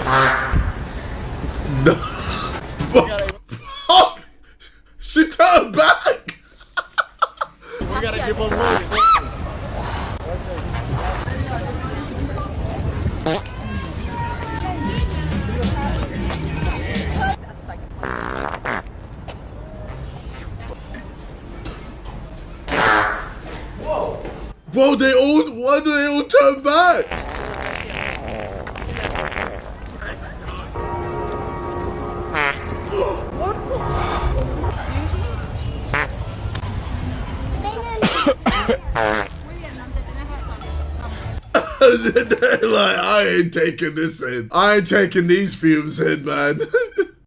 No. Oh, she turned back. We gotta keep on moving. Bro, why do they all turn back? Like, I ain't taking this in. I ain't taking these fumes in, man.